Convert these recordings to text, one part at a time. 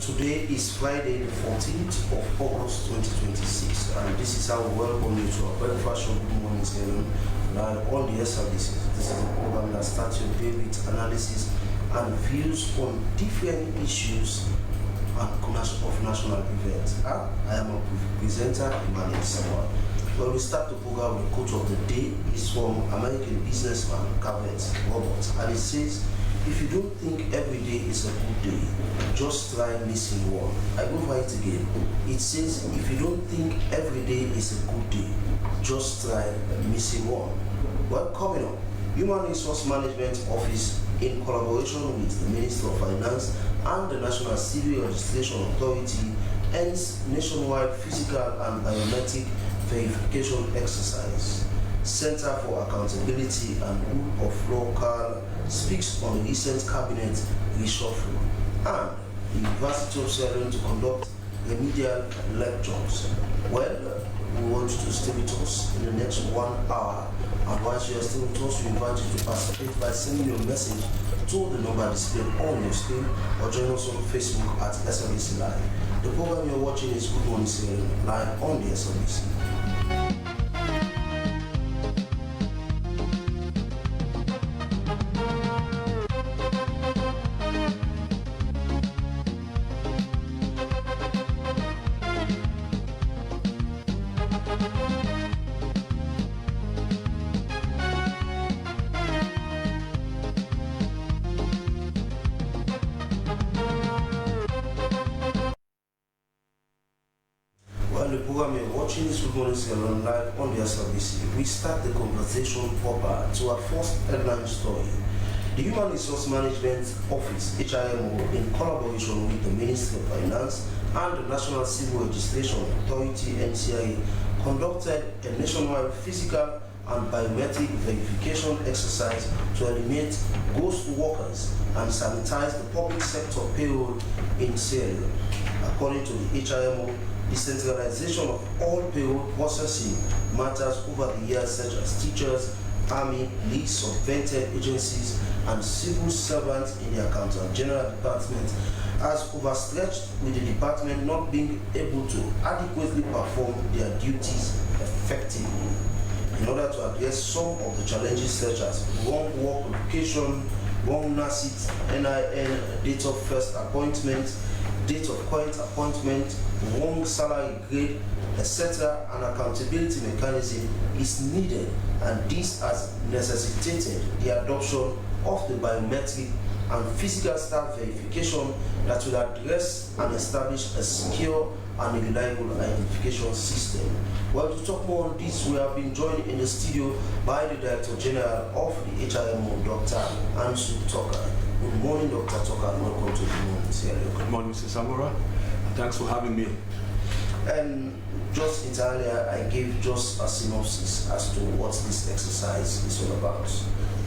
Today is Friday, the 14th of August 2026, and this is how we welcome you to our breakfast show, Good Morning, Leone, live on the services. This is a program that starts your day with analysis and views on different issues and corners of national events. I am a presenter, Emmanuel Samuel. Well, we start the program with the quote of the day. It's from American businessman Robert, and it says, "If you don't think every day is a good day, just try missing one." I go for it again. It says, "If you don't think every day is a good day, just try missing one." Well, coming up, Human Resource Management Office, in collaboration with the Minister of Finance and the National Civil Registration Authority, ends nationwide physical and biometric verification exercise. Center for Accountability and Rule of Law speaks on the recent cabinet reshuffle, and the University of Leone to conduct remedial lectures. Well, we want you to stay with us in the next 1 hour, and once you are still with us, we invite you to participate by sending your message to the number displayed on your screen, or join us on Facebook at SLBC Live. The program you're watching is Good Morning, Leone, live on the SLBC. The program you're watching is Good Morning, Leone, live on the SLBC. We start the conversation proper to our first headline story. The Human Resource Management Office, HRMO, in collaboration with the Ministry of Finance and the National Civil Registration Authority, NCIA, conducted a nationwide physical and biometric verification exercise to eliminate ghost workers and sanitize the public sector payroll in Leone. According to the HRMO, the centralization of all payroll processing matters over the years, such as teachers, army, police, subvented agencies, and civil servants in the Accountant General Department, has overstretched, with the department not being able to adequately perform their duties effectively. In order to address some of the challenges, such as wrong work location, wrong NACIT, NIN, date of first appointment, date of current appointment, wrong salary grade, etc., an accountability mechanism is needed, and this has necessitated the adoption of the biometric and physical staff verification that will address and establish a secure and reliable identification system. Well, to talk more on this, we have been joined in the studio by the Director General of the HRMO, Dr. Ansu Toka. Good morning, Dr. Toka, and welcome to Good Morning, Leone. Good morning, Mr. Samora. Thanks for having me. And just entirely, I gave just a synopsis as to what this exercise is all about.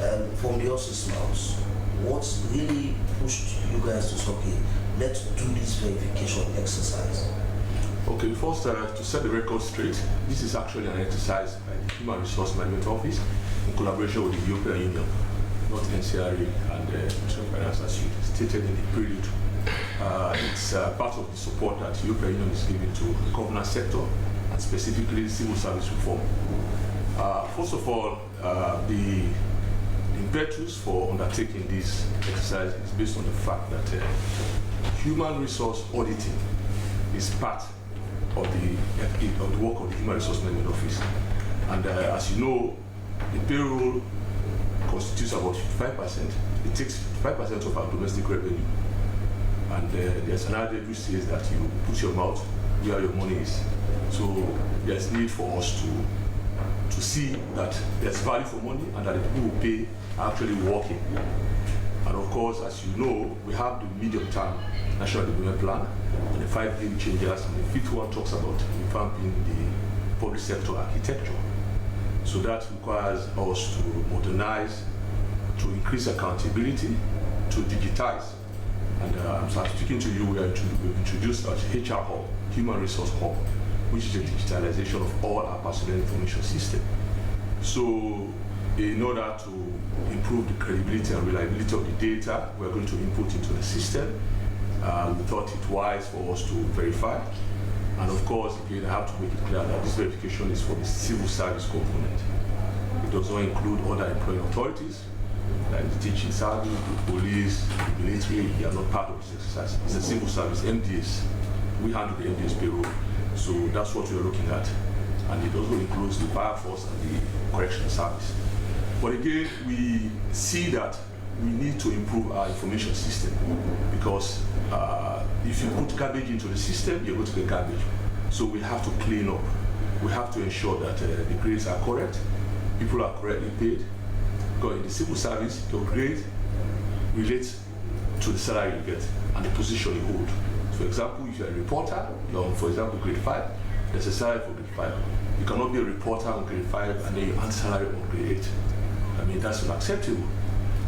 And from the horse's mouth, what really pushed you guys to say, okay, let's do this verification exercise? Okay, first, to set the record straight, this is actually an exercise by the Human Resource Management Office in collaboration with the European Union, not NCRA and Ministry of Finance, as you stated in the prelude. It's part of the support that the European Union is giving to the governance sector, and specifically civil service reform. First of all, the impetus for undertaking this exercise is based on the fact that human resource auditing is part of the work of the Human Resource Management Office. And as you know, the payroll constitutes about 55%. It takes 55% of our domestic revenue. And there's an adage which says that you put your mouth where your money is. So there's need for us to see that there's value for money and that the people who pay are actually working. And of course, as you know, we have the medium-term National Development Plan and the 5 game changers, and the 5th one talks about revamping the public sector architecture. So that requires us to modernize, to increase accountability, to digitize. And so I'm speaking to you, we've introduced our HR Hub, Human Resource Hub, which is a digitalization of all our personnel information system. So in order to improve the credibility and reliability of the data we're going to input into the system, We thought it wise for us to verify. And of course, again, I have to make it clear that this verification is for the civil service component. It does not include other employing authorities, like the teaching service, the police, the military. They are not part of this exercise. It's a civil service, MDS. We handle the MDS payroll. So that's what we are looking at. And it also includes the fire force and the correctional service. But again, we see that we need to improve our information system, because if you put garbage into the system, you're going to get garbage. So we have to clean up. We have to ensure that the grades are correct, people are correctly paid. Because in the civil service, your grade relates to the salary you get and the position you hold. For example, if you're a reporter, you're, for example, grade 5, there's a salary for grade 5. You cannot be a reporter on grade 5 and then you earn salary on grade 8. I mean, that's unacceptable.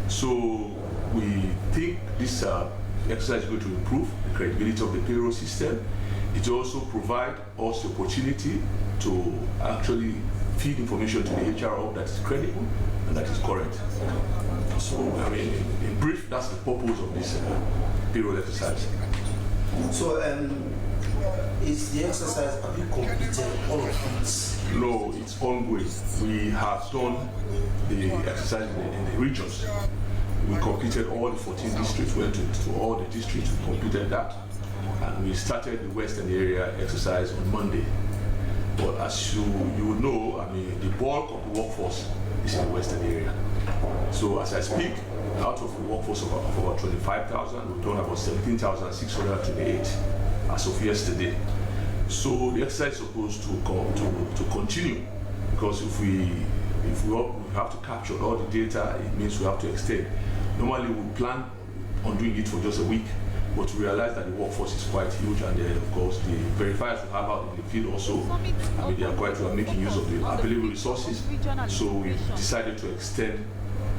So we think this exercise is going to improve the credibility of the payroll system. It also provides us the opportunity to actually feed information to the HR hub that is credible and that is correct. So, I mean, in brief, that's the purpose of this payroll exercise. So, is the exercise, have you completed all of it? No, it's ongoing. We have done the exercise in the regions. We completed all the 14 districts, went to all the districts, we completed that. And we started the Western area exercise on Monday. But as you would know, I mean, the bulk of the workforce is in the Western area. So as I speak, out of the workforce of about 25,000, we've done about 17,628 as of yesterday. So the exercise is supposed to continue, because if we have to capture all the data, it means we have to extend. Normally we plan on doing it for just a week, but we realize that the workforce is quite huge, and then of course the verifiers we have out in the field also, I mean, they are making use of the available resources. So we decided to extend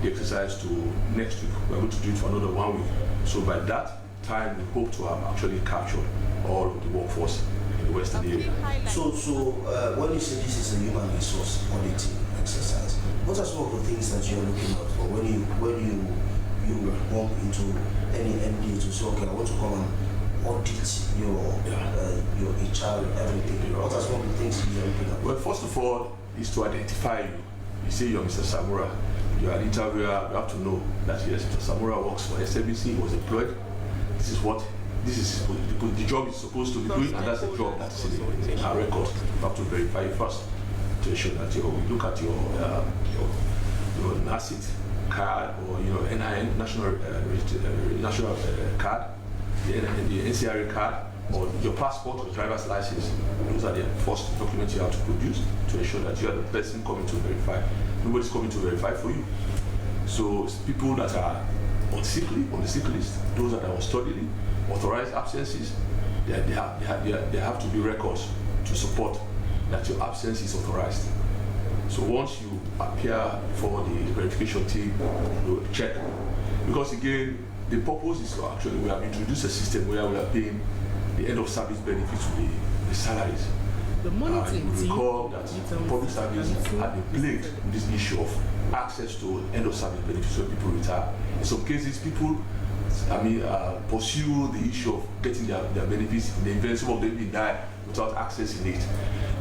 the exercise to next week. We're going to do it for another 1 week. So by that time, we hope to have actually captured all of the workforce in the Western area. So when you say this is a human resource auditing exercise, what are some of the things that you're looking out for when you bump into any MD to say, okay, I want to come and audit your HR, everything? What are some of the things you're looking at? Well, first of all, is to identify you. You say you're Mr. Samura, you're an interviewer, you have to know that yes, Mr. Samura works for SABC, he was employed. This is the job is supposed to be doing, and that's the job that's in our record. You have to verify it first to ensure that we look at your NACIT card, or NIN, national card, the NCRA card, or your passport or driver's license. Those are the first documents you have to produce to ensure that you are the person coming to verify. Nobody's coming to verify for you. So people that are on the sick list, those that are on study leave, authorized absences, there have to be records to support that your absence is authorized. So once you appear for the verification team, you check. Because again, the purpose is to actually, we have introduced a system where we are paying the end of service benefits to the salaries. The monitoring you recall that public service had been plagued with this issue of access to end of service benefits when people retire. In some cases, people pursue the issue of getting their benefits in the event some of them will die without accessing it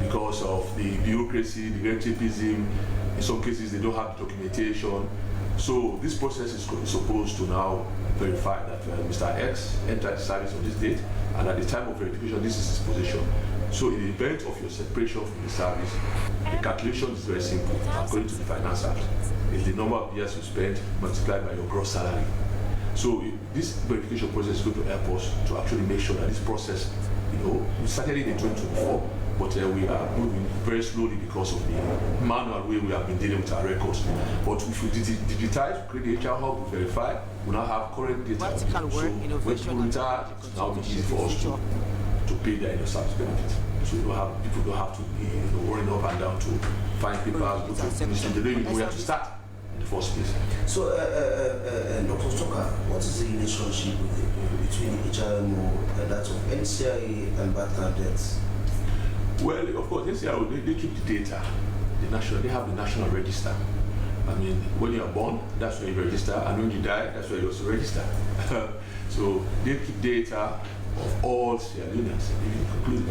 because of the bureaucracy, the red tapeism. In some cases, they don't have the documentation. So this process is supposed to now verify that Mr. X entered service on this date, and at the time of verification, this is his position. So in the event of your separation from the service, the calculation is very simple. According to the Finance Act, it's the number of years you spent multiplied by your gross salary. So this verification process is going to help us to actually make sure that this process, we started it in 2024, but we are moving very slowly because of the manual way we have been dealing with our records. But if we digitize, create the HR hub, we verify, we now have current data. So when people retire, it's now easy for us to pay their end of service benefits. So people don't have to be running up and down to find papers, go to the ministry. They don't even know where to start in the first place. So, Dr. Stoker, what is the relationship between HRMO and that of NCRA and bad candidates? Well, of course, NCRA, they keep the data. They have the national register. I mean, when you are born, that's where you register, and when you die, that's where you also register. So they keep data of all Sierra Leoneans, including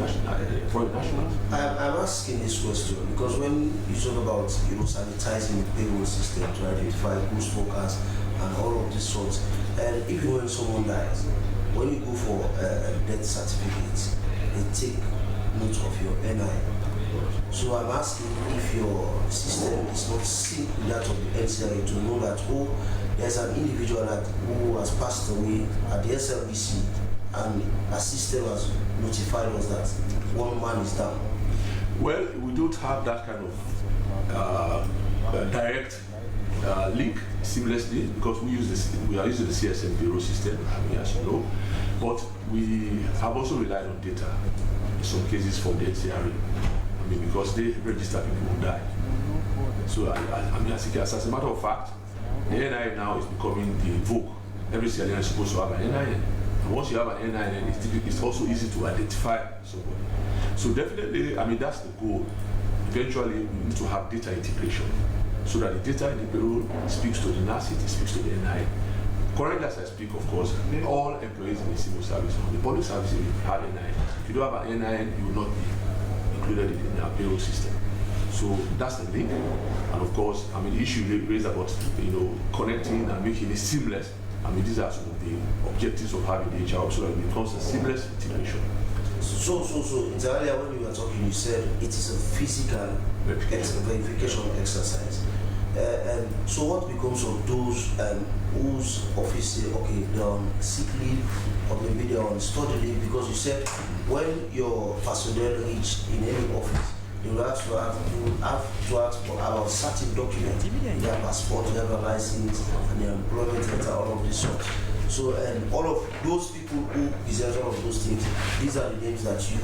foreign nationals. I'm asking this question because when you talk about sanitizing the payroll system to identify ghost workers and all of these sorts, and even when someone dies, when you go for a death certificate, they take note of your NI. So I'm asking if your system is not synced with that of the NCIA to know that, there's an individual who has passed away at the SLBC and a system has notified us that one man is down. Well, we don't have that kind of direct link seamlessly because we are using the CSM bureau system, as you know, but we have also relied on data in some cases for the NCRA. Because they register people who die. So as a matter of fact, the NIN now is becoming the vogue. Every Sierra Leonean is supposed to have an NIN. And once you have an NIN, it's also easy to identify somebody. So definitely, that's the goal. Eventually, we need to have data integration so that the data in the payroll speaks to the NACIT, it speaks to the NIN. Currently, as I speak, of course, all employees in the civil service, the public service, have an NIN. If you don't have an NIN, you will not be included in our payroll system. So that's the link. And of course, the issue raised about connecting and making it seamless. These are some of the objectives of having the HR so that it becomes a seamless integration. So earlier when you were talking, you said it is a physical verification exercise. So what becomes of those whose office say, okay, they're on sick leave or maybe they're on study leave? Because you said when your personnel reach in any office, you will have to ask for about certain documents, their passport, their license, and their employment letter, all of this sort. So all of those people who present all of those things, these are the names that you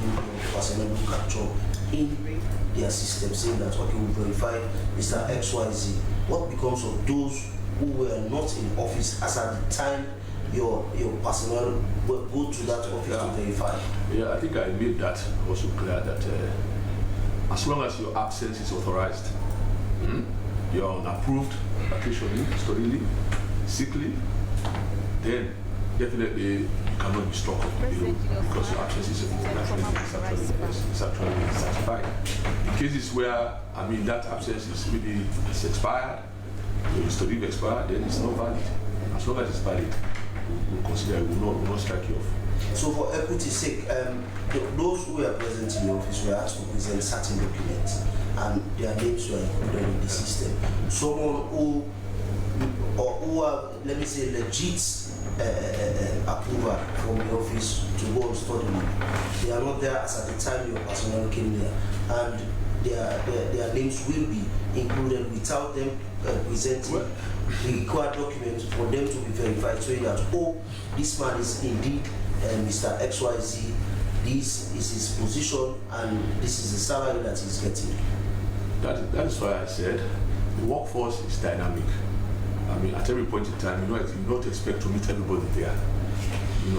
personnel will capture in their system, saying that, okay, we verify Mr. XYZ. What becomes of those who were not in office as at the time your personnel will go to that office to verify? Yeah, I think I made that also clear that as long as your absence is authorized, you're on approved vacation leave, study leave, sick leave, then definitely you cannot be struck off the payroll because your absence is actually certified. In cases where that absence is maybe it's expired, your study leave expired, then it's not valid. As long as it's valid, we'll consider it will not strike you off. So for equity's sake, those who were present in the office were asked to present certain documents and their names were included in the system. Someone who are, let me say, legit approval from the office to go on study leave, they are not there as at the time your personnel came there, and their names will be included without them presenting the required documents for them to be verified, so that, this man is indeed Mr. XYZ, this is his position, and this is the salary that he's getting. That is why I said the workforce is dynamic. At every point in time, you don't expect to meet everybody there.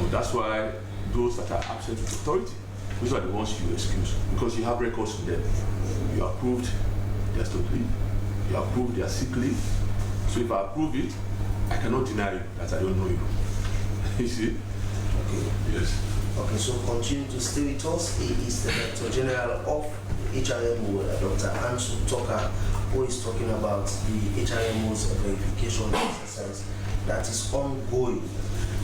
That's why those that are absent with authority, those are the ones you excuse because you have records to them. You approved their study leave, you approved their sick leave. So if I approve it, I cannot deny you that I don't know you. You see? Okay. Yes. Okay, so continue to stay with us. He is the Director General of HRMO, Dr. Ansu Toka, who is talking about the HRMO's verification exercise that is ongoing.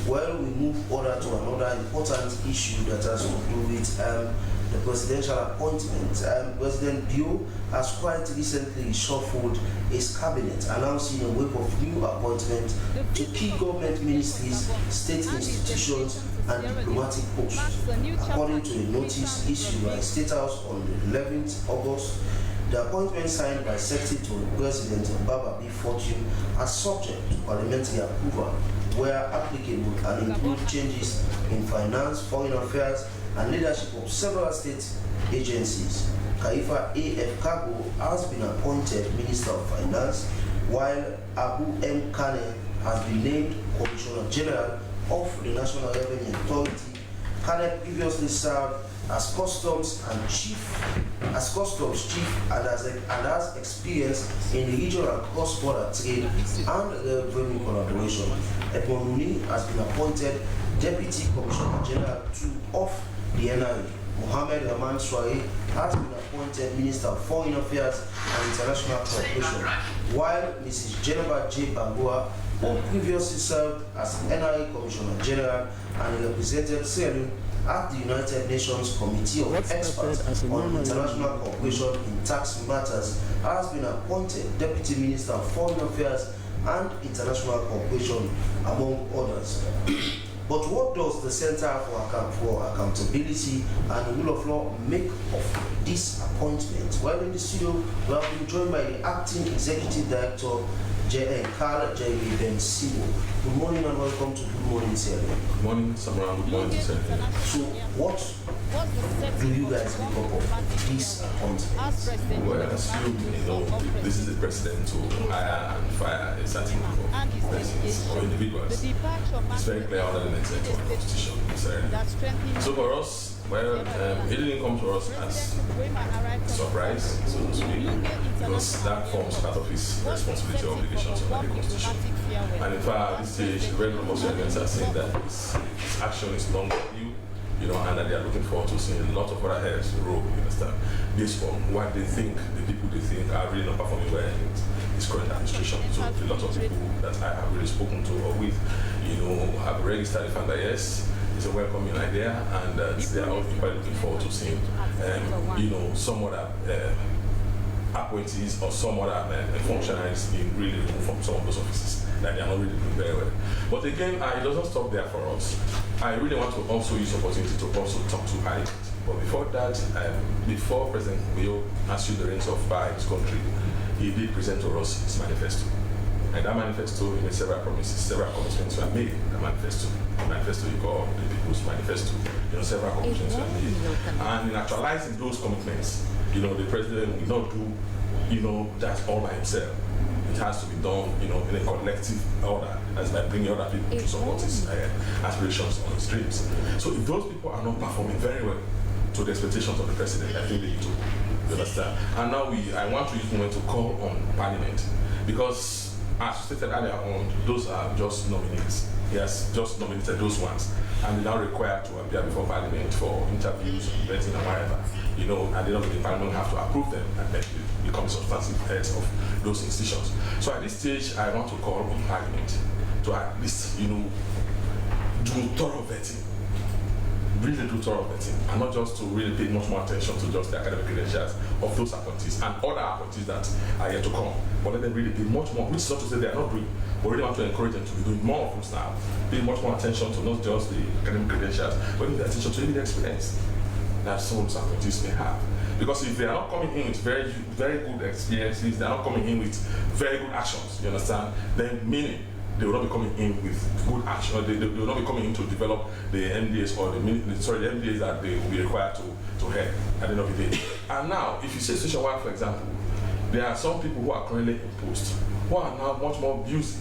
Well, we move further to another important issue that has to do with the presidential appointment. President Bio has quite recently shuffled his cabinet, announcing a wave of new appointments to key government ministries, state institutions, and diplomatic posts. According to a notice issued by State House on the 11th August, the appointment signed by Secretary to President Baba B. Fortune are subject to parliamentary approval where applicable and include changes in finance, foreign affairs, and leadership of several state agencies. Kaifa A.F. Kago has been appointed Minister of Finance, while Abu M. Kane has been named Commissioner General of the National Revenue Authority. Kane previously served as Customs and Chief as customs chief and has experience in regional cross-border trade and revenue collaboration. Edmond has been appointed Deputy Commissioner General of the NIA. Mohammed Rahman Swai has been appointed Minister of Foreign Affairs and International Cooperation, while Mrs. Jennifer J. Bangua, who previously served as NIA Commissioner General and represented Sierra Leone at the United Nations Committee of Experts on International Cooperation in Tax Matters, has been appointed Deputy Minister of Foreign Affairs and International Cooperation, among others. But what does the Center for Accountability and Rule of Law make of this appointment? Well, in the studio, we have been joined by the Acting Executive Director, Carl J. Ben Sibo. Good morning and welcome to Good Morning, Sierra. Good morning, Samara. Good morning, Sierra. So, what do you guys make up of this appointment? Well, as you know, this is the president to hire and fire a certain number of persons or individuals. It's very clear under the legislature of the Constitution. So for us, well, it didn't come to us as a surprise, so to speak, because that forms part of his responsibility or obligations under the Constitution. And in fact, at this stage, the regular Muslims are saying that his action is long overdue, and that they are looking forward to seeing a lot of other heads roll, you understand, based on what they think, the people they think are really not performing well in his current administration. So a lot of people that I have really spoken to or with, have already started finding that yes, it's a welcoming idea, and they are all quite looking forward to seeing, some other appointees or some other functionaries being really removed from some of those offices that they are not really doing very well. But again, it doesn't stop there for us. I really want to also use the opportunity to also talk to Parliament. But before that, before President Leone assumed the reins of power in his country, he did present to us his manifesto. And that manifesto, he made several promises, several commitments were made in the manifesto. The manifesto you call the People's Manifesto. Several commitments were made. And in actualizing those commitments, the president will not do, that all by himself. It has to be done, in a collective order, as by bringing other people to support his aspirations or his dreams. So if those people are not performing very well to the expectations of the president, I think they need to. You understand? And now I want to use the moment to call on Parliament, because as stated earlier on, those are just nominees. He has just nominated those ones, and they're now required to appear before Parliament for interviews, vetting, and whatever. And the Parliament have to approve them, and then become substantive heads of those institutions. So at this stage, I want to call on Parliament to at least, do thorough vetting. Really do thorough vetting, and not just to really pay much more attention to just the academic credentials of those appointees and other appointees that are yet to come, but let them really pay much more, which is not to say they are not doing, but really want to encourage them to be doing more of those now, pay much more attention to not just the academic credentials, but even the attention to the experience that some of those appointees may have. Because if they are not coming in with very, very good experiences, they are not coming in with very good actions, you understand, then meaning they will not be coming in with good action, or they will not be coming in to develop the MDAs or the MDAs that they will be required to head at the end of the day. And now, if you say Station 1, for example, there are some people who are currently in post who are now much more busy,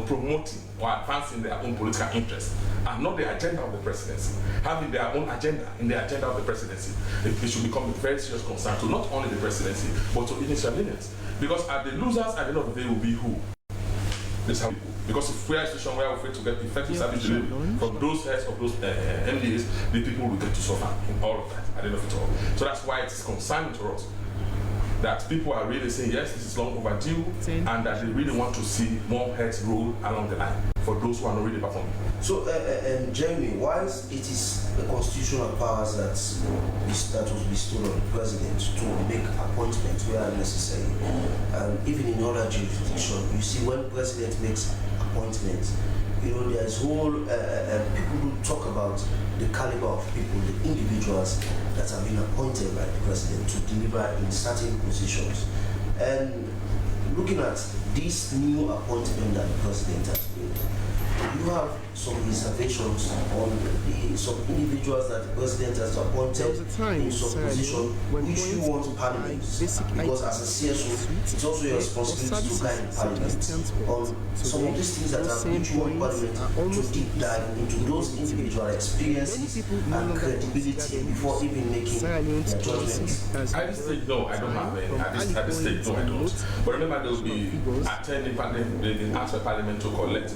promoting or advancing their own political interests and not the agenda of the presidency, having their own agenda in the agenda of the presidency. It should become a very serious concern to not only the presidency, but to even civilians. Because the losers at the end of the day will be who? This how people. Because if we are in a situation where we're afraid to get effective service delivery from those heads of those MDAs, the people will get to suffer in all of that at the end of it all. So that's why it is concerning to us that people are really saying, yes, this is long overdue, and that they really want to see more heads roll along the line for those who are not really performing. So, Jeremy, whilst it is the constitutional powers that was bestowed on the president to make appointments where necessary, even in other jurisdictions, you see when the president makes appointments, there's whole people who talk about the caliber of people, the individuals that have been appointed by the president to deliver in certain positions. And looking at this new appointment that the president has made, you have some reservations on some individuals that the president has appointed in some position which you want Parliament, because as a CSO, it's also your responsibility to guide Parliament on some of these things that are which you want Parliament to deep dive into those individual experiences and credibility before even making their judgments. At this stage, no, I don't have any. At this stage, no, I don't. But remember, they will be attending Parliament, they ask for Parliament to collect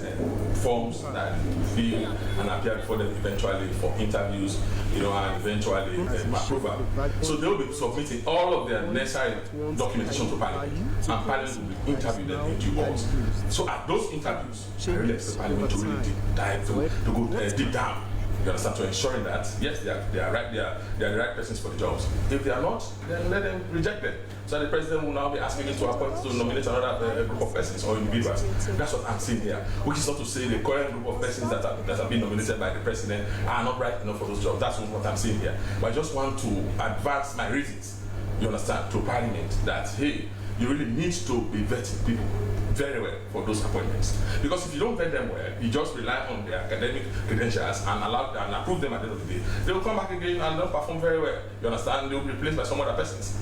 forms that fill and appear before them eventually for interviews, and eventually approval. So they will be submitting all of their necessary documentation to Parliament, and Parliament will interview them in due course. So at those interviews, I really expect Parliament to really deep dive, to go deep down. You understand, to ensuring that yes, they are right, they are the right persons for the jobs. If they are not, then let them reject them. So the president will now be asking him to appoint, to nominate another group of persons or individuals. That's what I'm seeing here. Which is not to say the current group of persons that are being nominated by the president are not right enough for those jobs. That's what I'm seeing here. But I just want to advance my reasons, you understand, to Parliament that hey, you really need to be vetting people very well for those appointments. Because if you don't vet them well, you just rely on their academic credentials and allow and approve them at the end of the day, they will come back again and don't perform very well. You understand? They will be replaced by some other persons.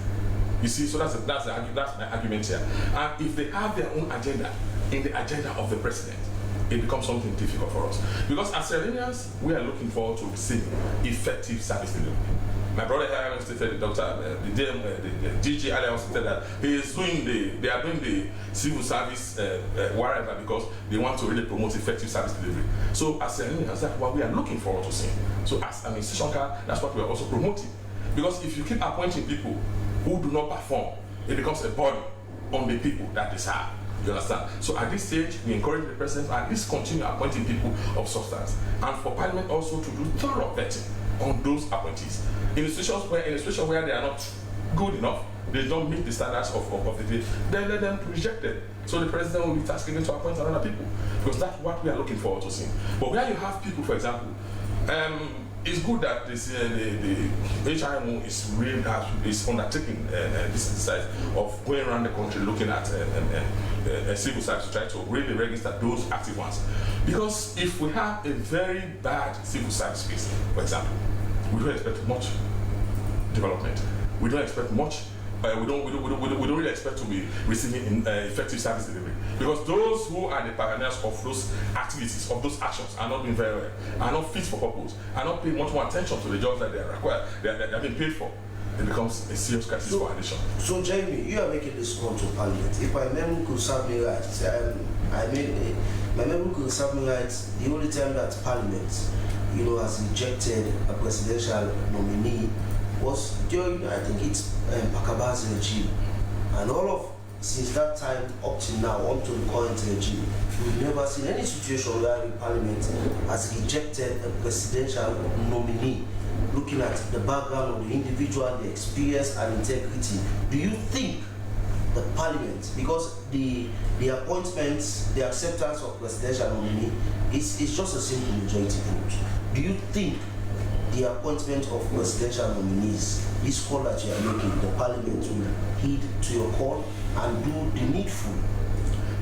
You see, so that's my argument here. And if they have their own agenda in the agenda of the president, it becomes something difficult for us. Because as Serenians, we are looking forward to receiving effective service delivery. My brother here stated, the doctor, the DG earlier stated that they are doing the civil service wherever because they want to really promote effective service delivery. So as Serenians, that's what we are looking forward to seeing. So as an institution, that's what we are also promoting. Because if you keep appointing people who do not perform, it becomes a burden on the people that they serve. You understand? So at this stage, we encourage the president to at least continue appointing people of substance, and for Parliament also to do thorough vetting on those appointees. In a situation where they are not good enough, they don't meet the standards of the day, then let them reject them. So the president will be tasking them to appoint another people, because that's what we are looking forward to seeing. But where you have people, for example, it's good that the HIMO is really is undertaking this exercise of going around the country looking at civil service to try to really register those active ones. Because if we have a very bad civil service space, for example, we don't expect much development. We don't expect much. We don't really expect to be receiving effective service delivery, because those who are the pioneers of those activities, of those actions, are not doing very well, are not fit for purpose, are not paying much more attention to the jobs that they are required, they are being paid for. It becomes a serious crisis for our nation. So, Jamie, you are making this call to Parliament. If my memory could serve me right, my memory could serve me right, the only time that Parliament, has rejected a presidential nominee was during, I think it's Pakaba's regime, and since that time up to now, up to the current regime, we've never seen any situation where the Parliament has rejected a presidential nominee, looking at the background of the individual, the experience and integrity. Do you think the Parliament, because the appointments, the acceptance of presidential nominee is just a simple majority vote, do you think the appointment of presidential nominees, this call that you are making, the Parliament will heed to your call and do the needful?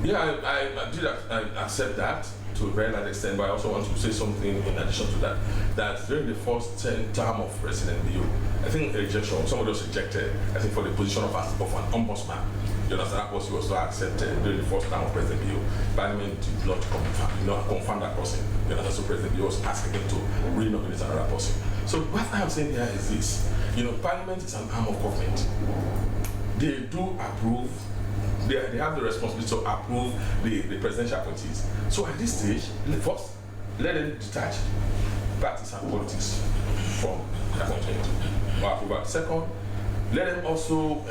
Yeah, I accept that to a very large extent, but I also want to say something in addition to that. That during the first term of President Leone, I think rejection, somebody was rejected, I think for the position of an ombudsman. You understand, that was also accepted during the first term of President Leone. Parliament did not confirm that person. You understand, so President Leone was asking him to re-nominate another person. So what I am saying here is this: Parliament is an arm of government. They do approve. They have the responsibility to approve the presidential appointees. So at this stage, first, let them detach parties and politics from the appointment or approval. Second, let them also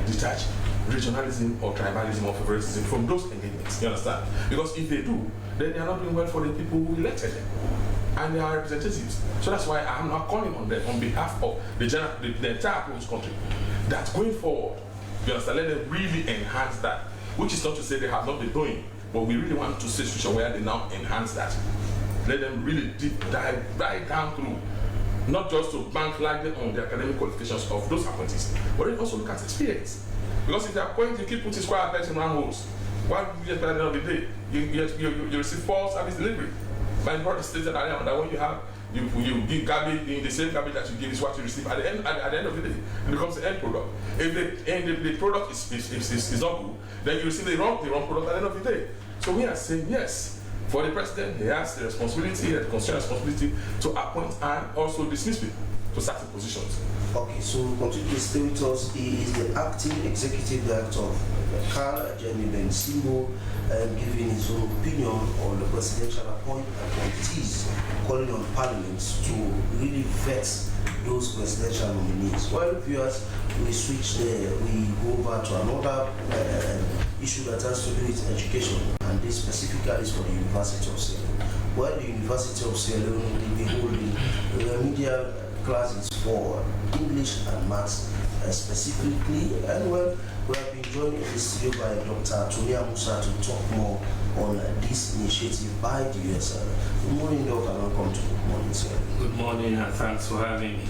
detach regionalism or tribalism or favoritism from those engagements. You understand? Because if they do, then they are not doing well for the people who elected them and their representatives. So that's why I am now calling on them on behalf of the entire people's country, that going forward, you understand, let them really enhance that, which is not to say they have not been doing, but we really want to see a situation where they now enhance that. Let them really deep dive right down through, not just to bank largely on the academic qualifications of those appointees, but then also look at experience. Because if they are going to keep putting square pegs in round holes, Why would you expect at the end of the day? You receive false service delivery. My brother stated earlier that when you give garbage, the same garbage that you give is what you receive at the end of the day. It becomes the end product. If the product is not good, then you receive the wrong product at the end of the day. So we are saying yes. For the president, he has the responsibility, the constitutional responsibility to appoint and also dismiss people to certain positions. Okay, so continue to stay with us. He is the acting executive director of Carl Jeremy Bensimbo, giving his own opinion on the presidential appointees, calling on Parliament to really vet those presidential nominees. Well, viewers, we switch there. We go over to another issue that has to do with education, and this specifically is for the University of Sierra Leone. Well, the University of Sierra Leone will be holding remedial classes for English and Maths specifically, and well, we have been joined in the studio by Dr. Tonia Musa to talk more on this initiative by the USL. Good morning, Doc, and welcome to Good Morning, sir. Good morning, and thanks for having me.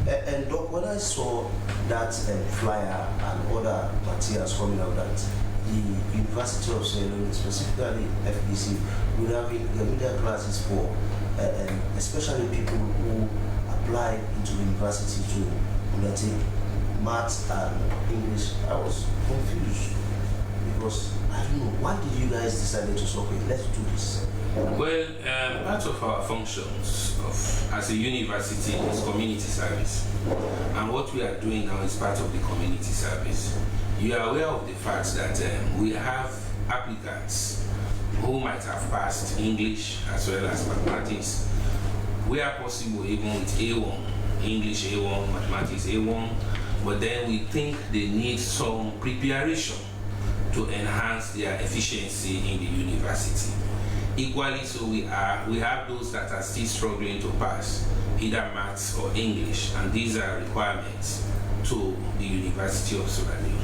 And Doc, when I saw that flyer and other materials coming out that the University of Sierra Leone, specifically FBC, will have remedial classes for especially people who apply into the university to undertake maths and English, I was confused because I don't know, why did you guys decide to say, okay, let's do this? Well, part of our functions as a university is community service, and what we are doing now is part of the community service. You are aware of the fact that we have applicants who might have passed English as well as mathematics, where possible even with A1, English A1, mathematics A1, but then we think they need some preparation to enhance their efficiency in the university. Equally so, we have those that are still struggling to pass either maths or English, and these are requirements to the University of Sierra Leone.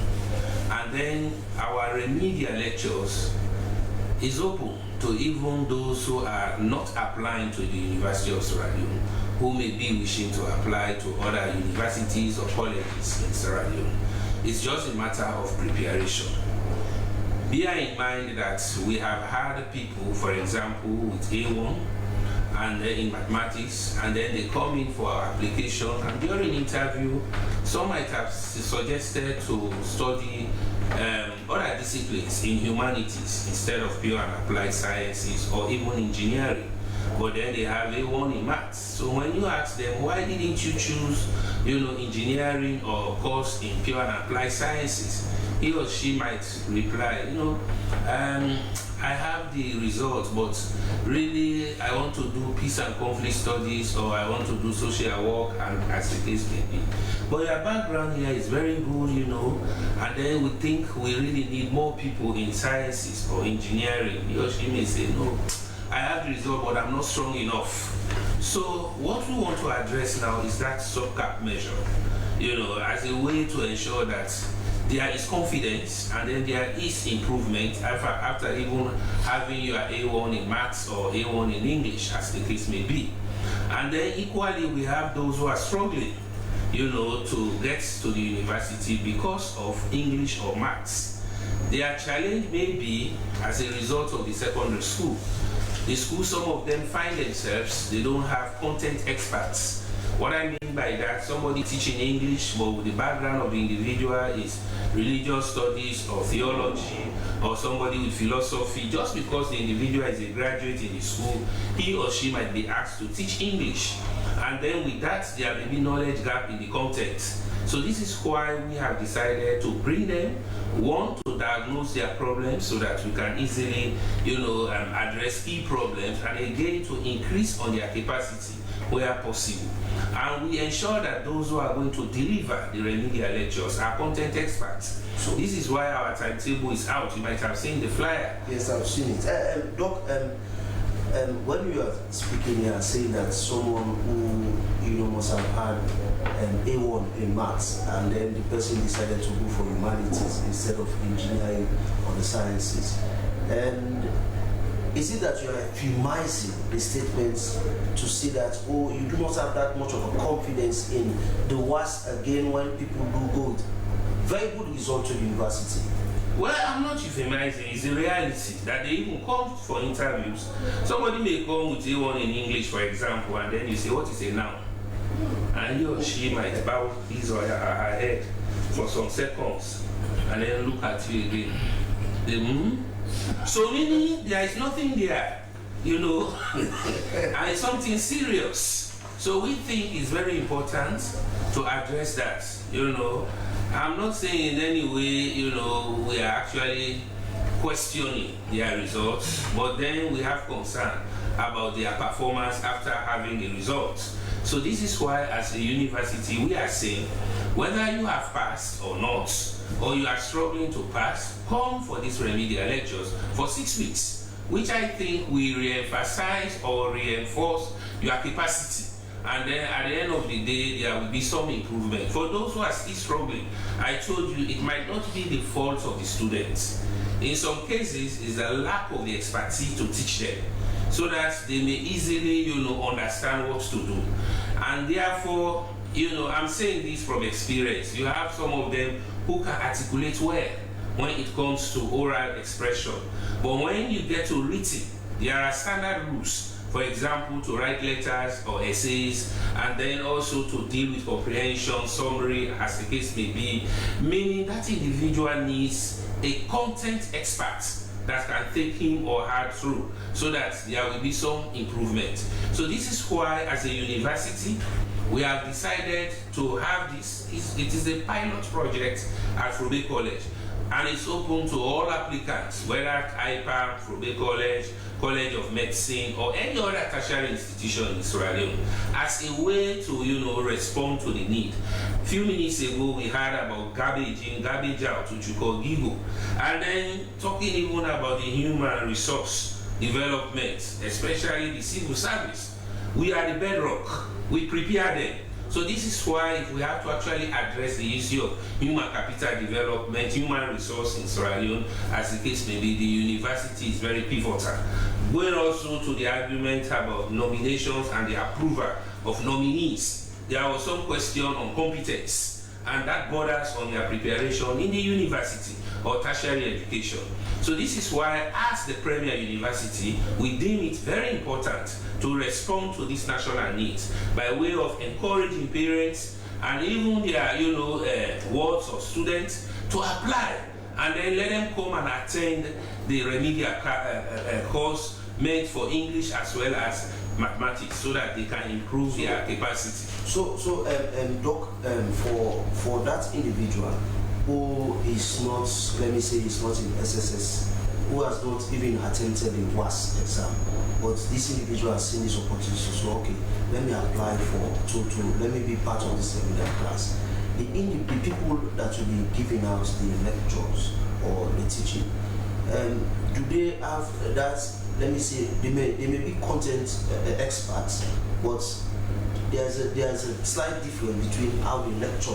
And then our remedial lectures is open to even those who are not applying to the University of Sierra Leone, who may be wishing to apply to other universities or colleges in Sierra Leone. It's just a matter of preparation. Bear in mind that we have had people, for example, with A1 and in mathematics, and then they come in for our application, and during interview, some might have suggested to study other disciplines in humanities instead of pure and applied sciences or even engineering, but then they have A1 in maths. So when you ask them, why didn't you choose, engineering or course in pure and applied sciences, he or she might reply, I have the results, but really I want to do peace and conflict studies, or I want to do social work, and as the case may be. But your background here is very good, and then we think we really need more people in sciences or engineering. He or she may say, no, I have the result, but I'm not strong enough. So what we want to address now is that subcap measure, as a way to ensure that there is confidence and then there is improvement after even having your A1 in maths or A1 in English, as the case may be. And then equally we have those who are struggling, to get to the university because of English or maths. Their challenge may be as a result of the secondary school. The school, some of them find themselves, they don't have content experts. What I mean by that, somebody teaching English, but with the background of the individual is religious studies or theology, or somebody with philosophy. Just because the individual is a graduate in the school, he or she might be asked to teach English. And then with that, there may be knowledge gap in the content. So this is why we have decided to bring them, one, to diagnose their problems so that we can easily, address key problems, and again, to increase on their capacity where possible. And we ensure that those who are going to deliver the remedial lectures are content experts. So this is why our timetable is out. You might have seen the flyer. Yes, I've seen it. Doc, when you are speaking here, saying that someone who must have had A1 in maths, and then the person decided to go for humanities instead of engineering or the sciences, and is it that you are ephemizing the statements to say that, oh, you do not have that much of a confidence in the worst again when people do good? Very good result to the university. Well, I'm not euphemizing, it's a reality that they even come for interviews. Somebody may come with A1 in English, for example, and then you say, what is a noun? And he or she might bow his or her head for some seconds and then look at you again. So meaning there is nothing there, you know, and it's something serious. So we think it's very important to address that, you know. I'm not saying in any way, you know, we are actually questioning their results, but then we have concern about their performance after having the results. So this is why as a university we are saying, whether you have passed or not, or you are struggling to pass, come for these remedial lectures for 6 weeks, which I think will re-emphasize or reinforce your capacity. And then at the end of the day, there will be some improvement. For those who are still struggling, I told you it might not be the fault of the students. In some cases, it's the lack of the expertise to teach them, so that they may easily, you know, understand what to do. And therefore, you know, I'm saying this from experience. You have some of them who can articulate well when it comes to oral expression. But when you get to written, there are standard rules. For example, to write letters or essays, and then also to deal with comprehension, summary, as the case may be, meaning that individual needs a content expert that can take him or her through, so that there will be some improvement. So this is why, as a university, we have decided to have this. It is a pilot project at Frobe College, and it's open to all applicants, whether at IPA, Frobe College, College of Medicine, or any other tertiary institution in Sierra Leone, as a way to, you know, respond to the need. A few minutes ago, we heard about garbage in, garbage out, which we call GIGO, and then talking even about the human resource development, especially the civil service. We are the bedrock. We prepare them. So this is why if we have to actually address the issue of human capital development, human resource in Sierra Leone, as the case may be, the university is very pivotal. Going also to the argument about nominations and the approval of nominees, there was some question on competence, and that borders on their preparation in the university or tertiary education. So this is why, as the premier university, we deem it very important to respond to these national needs by way of encouraging parents and even their, you know, wards of students to apply, and then let them come and attend the remedial course meant for English as well as mathematics, so that they can improve their capacity. So, Doc, for that individual who is not, let me say, is not in SSS, who has not even attempted the WAS exam, but this individual has seen this opportunity, so okay, let me apply let me be part of this remedial class. The people that will be giving out the lectures or the teaching, do they have that? Let me say, they may be content experts, but there's a slight difference between how they lecture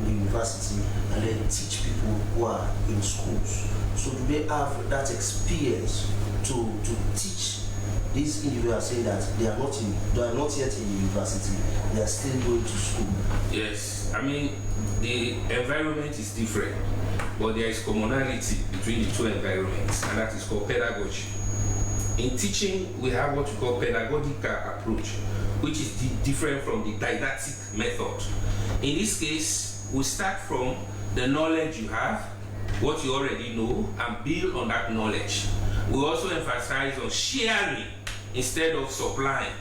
in the university and then teach people who are in schools. So do they have that experience to teach these individuals, saying that they are not yet in university, they are still going to school? Yes, I mean, the environment is different, but there is commonality between the two environments, and that is called pedagogy. In teaching, we have what we call pedagogical approach, which is different from the didactic method. In this case, we start from the knowledge you have, what you already know, and build on that knowledge. We also emphasize on sharing instead of supplying.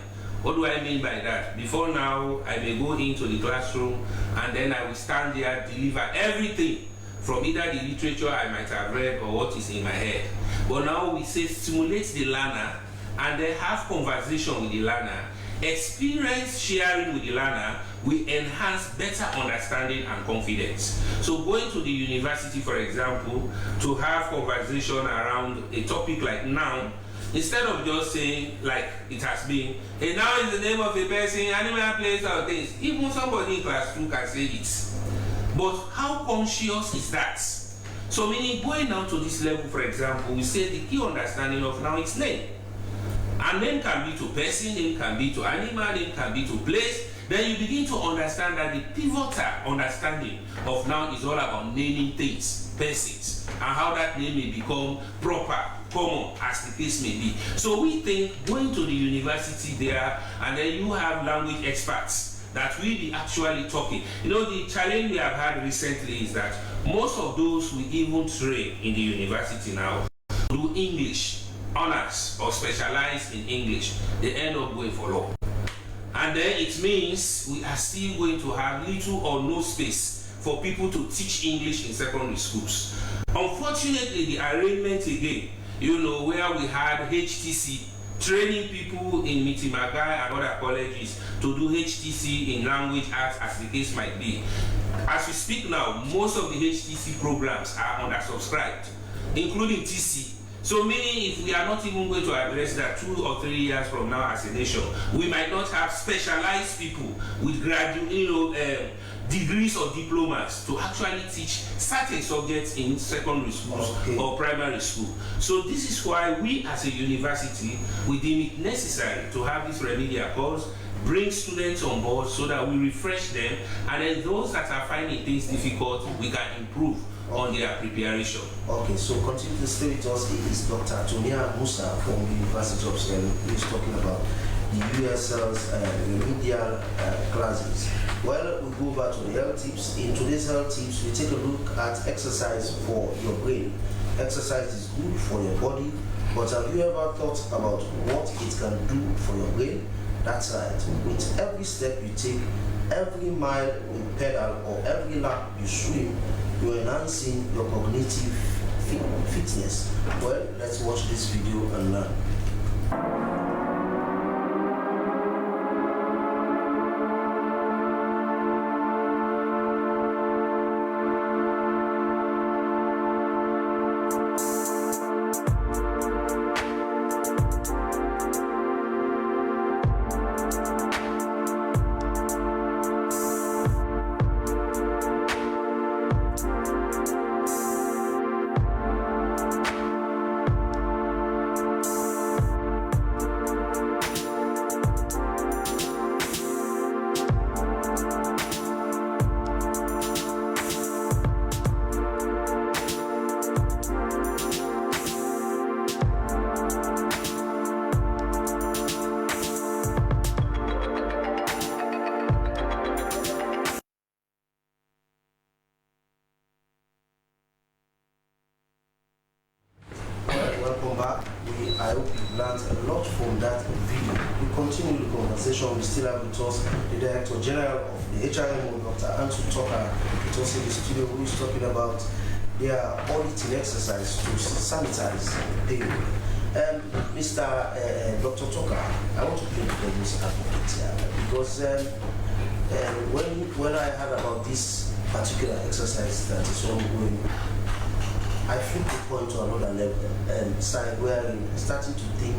What do I mean by that? Before now, I may go into the classroom and then I will stand there, deliver everything from either the literature I might have read or what is in my head. But now we say stimulate the learner and then have conversation with the learner. Experience sharing with the learner will enhance better understanding and confidence. So going to the university, for example, to have conversation around a topic like noun, instead of just saying, like it has been, a noun is the name of a person, animal, place, or things. Even somebody in class 2 can say it. But how conscious is that? So meaning going down to this level, for example, we say the key understanding of noun is name. And name can be to person, name can be to animal, name can be to place, then you begin to understand that the pivotal understanding of now is all about naming things, persons, and how that name may become proper, common, as the case may be. So we think going to the university there, and then you have language experts that will be actually talking. You know, the challenge we have had recently is that most of those we even train in the university now do English, honors, or specialize in English. They end up going for law. And then it means we are still going to have little or no space for people to teach English in secondary schools. Unfortunately, the arrangement again, you know, where we had HTC training people in Mitimagai and other colleges to do HTC in language arts, as the case might be. As we speak now, most of the HTC programs are undersubscribed, including TC. So meaning if we are not even going to address that 2 or 3 years from now as a nation, we might not have specialized people with graduate, degrees or diplomas to actually teach certain subjects in secondary schools or primary school. So this is why we as a university, we deem it necessary to have this remedial course, bring students on board so that we refresh them, and then those that are finding things difficult, we can improve on their preparation. Okay, so continue to stay with us. It is Dr. Tonia Musa from the University of Sweden who is talking about the USL's remedial classes. Well, we go back to the health tips. In today's health tips, we take a look at exercise for your brain. Exercise is good for your body, but have you ever thought about what it can do for your brain? That's right. With every step you take, every mile you pedal, or every lap you swim, you're enhancing your cognitive fitness. Well, let's watch this video and learn. I hope you've learned a lot from that video. We continue the conversation. We still have with us the Director General of the HIMO, Dr. Antu Toka, with us in the studio, who is talking about their auditing exercise to sanitize the payroll. Mr. Dr. Toka, I want to play the devil's advocate here because when I heard about this particular exercise that is ongoing, I flip the point to another level side where I'm starting to think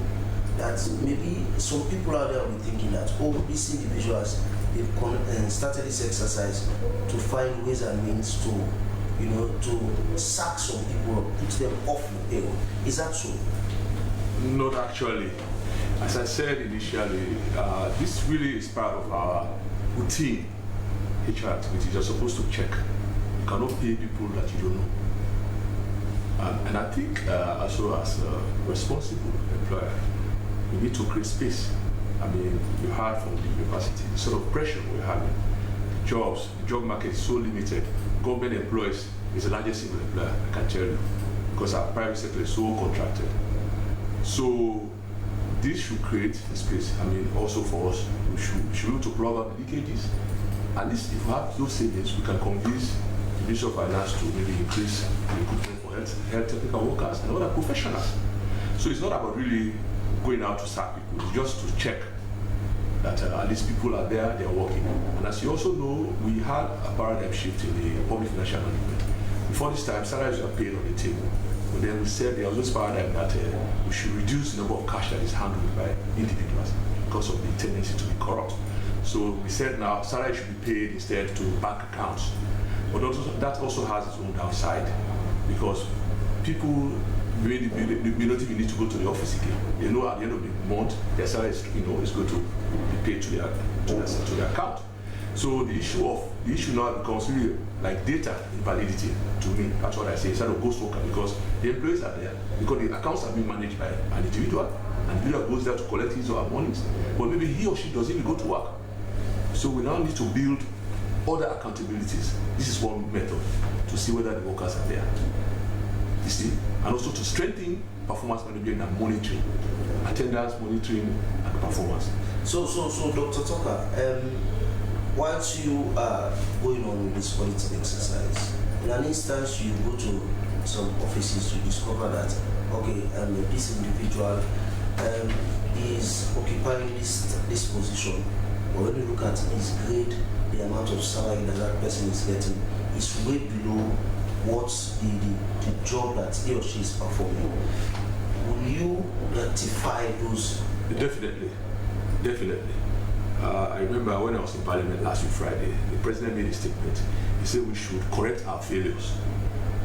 that maybe some people out there will be thinking that, oh, these individuals, they've started this exercise to find ways and means to, to sack some people or put them off the payroll. Is that true? Not actually. As I said initially, this really is part of our routine HR activities. You're supposed to check. You cannot pay people that you don't know. And I think also as a responsible employer, you need to create space. I mean, you heard from the university, the sort of pressure we're having. The job market is so limited. Government employees is the largest single employer, I can tell you, because our private sector is so contracted. So this should create a space. I mean, also for us, we should be able to plug up the leakages. At least if we have those savings, we can convince the Ministry of Finance to maybe increase the recruitment for health technical workers and other professionals. So it's not about really going out to sack people, it's just to check that at least people are there, they are working. And as you also know, we had a paradigm shift in the public financial management. Before this time, salaries were paid on the table. But then we said there was this paradigm that we should reduce the number of cash that is handled by individuals because of the tendency to be corrupt. So we said now salary should be paid instead to bank accounts. But also, that also has its own downside because people They don't even need to go to the office again. They know at the end of the month their salary is, is going to be paid to their account. So the issue now becomes really like data invalidity to me. That's what I say, instead of ghost worker, because the employees are there, because the accounts are being managed by an individual. An individual goes there to collect his or her monies, but maybe he or she doesn't even go to work. So we now need to build other accountabilities. This is one method to see whether the workers are there. You see, and also to strengthen performance management and monitoring, attendance, monitoring, and performance. So Dr. Tucker, whilst you are going on with this quality exercise, in an instance you go to some offices to discover that, okay, this individual is occupying this position, but when you look at his grade, the amount of salary that person is getting is way below what the job that he or she is performing. Will you rectify those? Definitely. I remember when I was in Parliament last week Friday, the President made a statement. He said we should correct our failures.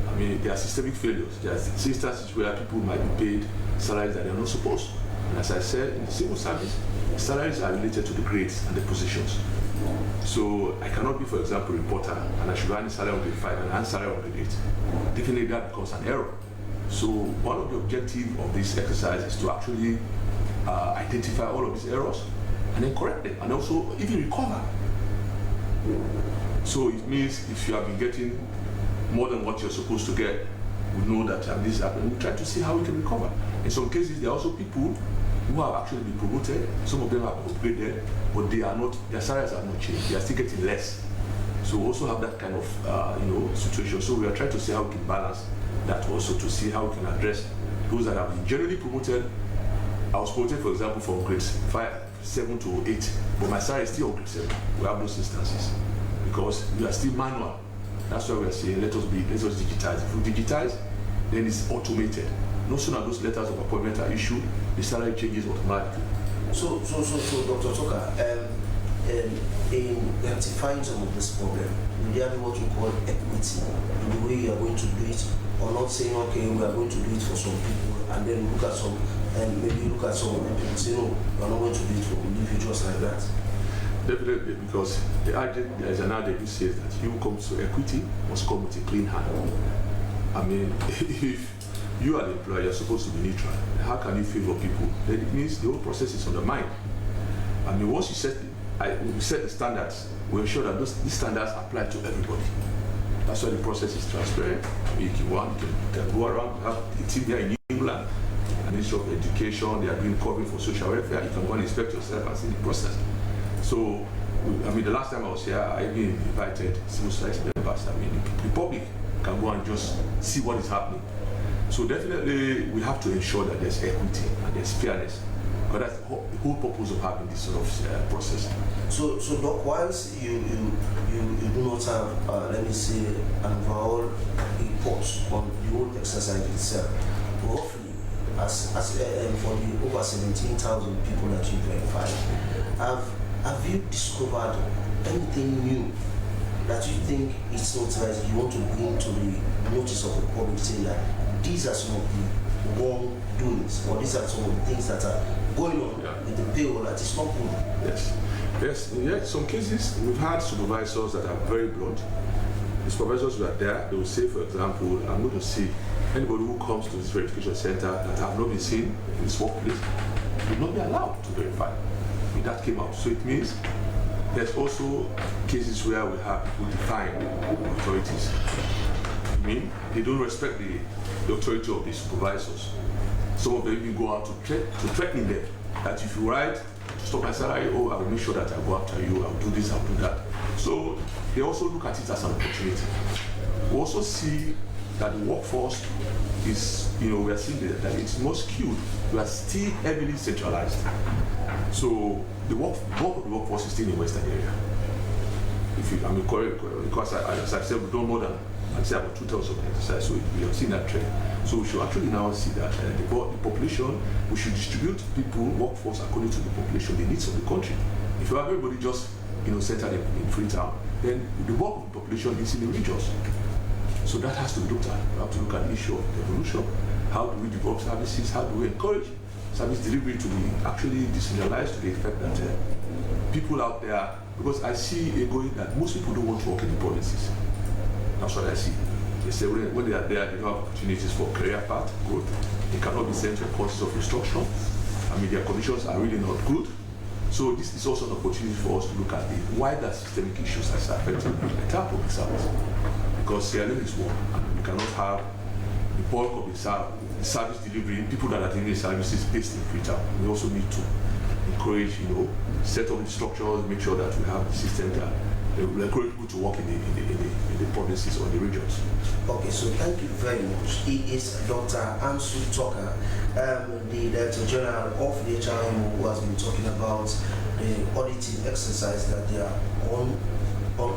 I mean, there are systemic failures. There are instances where people might be paid salaries that they are not supposed. And as I said, in the civil service, salaries are related to the grades and the positions. So I cannot be, for example, a reporter and I should earn a salary on grade 5 and earn salary on grade 8. Definitely that becomes an error. So one of the objectives of this exercise is to actually identify all of these errors and then correct them and also even recover. So it means if you have been getting more than what you're supposed to get, we know that this happened. We try to see how we can recover. In some cases, there are also people who have actually been promoted. Some of them have been upgraded, but they are not. Their salaries are not changed. They are still getting less. So we also have that kind of situation. So we are trying to see how we can balance that also to see how we can address those that have been generally promoted. I was promoted, for example, from grades 7 to 8, but my salary is still on grade 7. We have those instances because we are still manual. That's why we are saying let us digitize. If we digitize, then it's automated. No sooner those letters of appointment are issued, the salary changes automatically. So Dr. Tucker, in rectifying some of this problem, will there be what we call equity in the way you are going to do it, or not saying, okay, we are going to do it for some people, and then look at some, and maybe look at some of the people say, no, we are not going to do it for individuals like that? Definitely, because there is an adage who says that he who comes to equity must come with a clean hand. I mean, if you are the employer, you're supposed to be neutral. How can you favor people? Then it means the whole process is undermined. I mean, once you set the standards, we ensure that these standards apply to everybody. That's why the process is transparent. I mean, if you want, you can go around. We have a team here in England, an Ministry of Education. They are doing covering for social welfare. You can go and inspect yourself and see the process. So, I mean, the last time I was here, I even invited civil society members. I mean, the public can go and just see what is happening. So definitely, we have to ensure that there's equity and there's fairness. But that's the whole purpose of having this sort of process. So Doc, whilst you do not have, let me say, an overall report on the whole exercise itself, roughly, as for the over 17,000 people that you verified, have you discovered anything new that you think is not right, you want to bring to the notice of the public, saying that these are some of the wrongdoings, or these are some of the things that are going on with the payroll that is not good? Yes. Some cases we've had supervisors that are very blunt. The supervisors who are there, they will say, for example, I'm going to see anybody who comes to this verification center that have not been seen in this workplace will not be allowed to verify. I mean, that came out. So it means there's also cases where we have people defying authorities. I mean, they don't respect the authority of the supervisors. Some of them even go out to threaten them that if you write to stop my salary, oh, I will make sure that I go after you, I'll do this, I'll do that. So they also look at it as an opportunity. We also see that the workforce is, we are seeing that it's more skewed. We are still heavily centralized. So the bulk of the workforce is still in the Western area. I'm correct, because as I said, we don't more than, I'd say about 2,000 exercise, so we have seen that trend. So we should actually now see that the population, we should distribute people, workforce according to the population, the needs of the country. If you have everybody just centered in Freetown, then the bulk of the population is in the regions. So that has to be looked at. We have to look at the issue of devolution. how do we develop services, how do we encourage service delivery to be actually decentralized to the effect that people out there, because I see a going that most people don't want to work in the provinces. That's what I see. They say when they are there, they don't have opportunities for career path, growth. They cannot be sent to courses of instruction. I mean, their conditions are really not good. So this is also an opportunity for us to look at the wider systemic issues that are affecting the entire public service. Because Sierra Leone is one, and we cannot have the bulk of the service delivery, people that are delivering services based in Freetown. We also need to encourage, set up the structures, make sure that we have the system that will encourage people to work in the provinces or the regions. Okay, so thank you very much. He is Dr. Ansu Tucker, the Director General of the HRM, who has been talking about the auditing exercise that they are